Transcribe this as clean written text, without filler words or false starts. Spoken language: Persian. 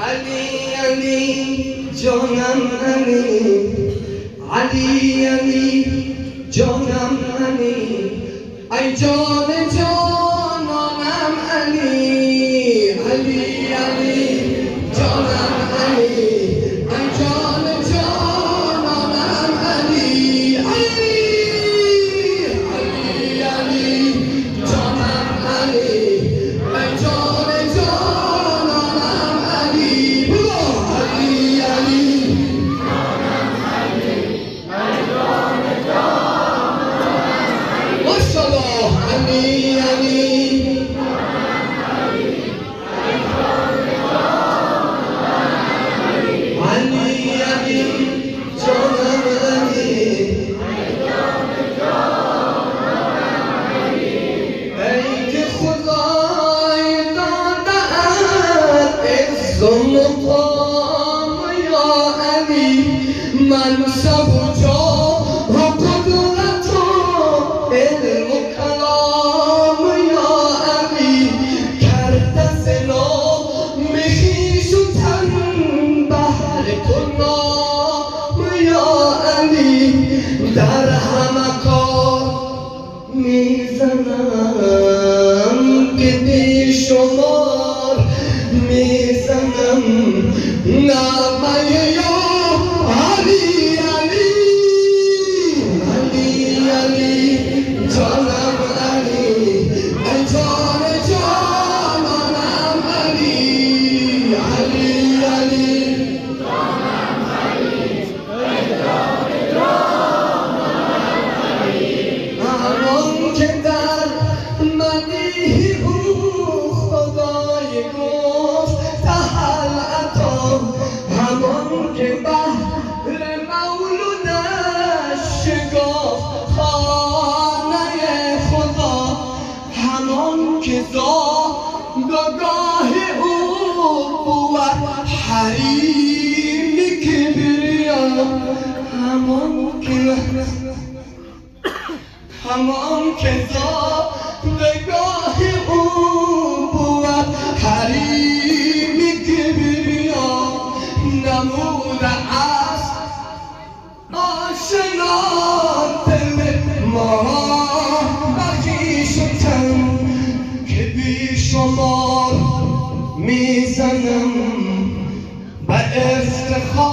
علی علی جانم علی، علی علی جانم علی، ای جان جانانم علی، علی علی جانم علی، ای جان جانانم علی، علی علی علی جانم علی، ای جان جانانم علی، بگو علی علی ماشاءالله علی علی علی علی جانم علی، ای که خدای داده‌ات عز و مقام یا علی، منصب و جاه و قدرت و علم و کلام یا علی، کرده ز نام خویش و تن بهر تو نام یا علی، در همه کار میزنم که بیشمار میزنم نامه یا علی، علی علی علی جانم علی، ای جان جانانم علی، علی علی همان که در منی او خدای گفت تهل عطا، همان که بهر مولودش شگفت خانه خدا، همان که زادگاه او بود حریم کبریا، همان که زادگاه او بود حریم کبریا، نموده است آشنا دل ما بخیش و تن، که بیشمار میزنم به افتخار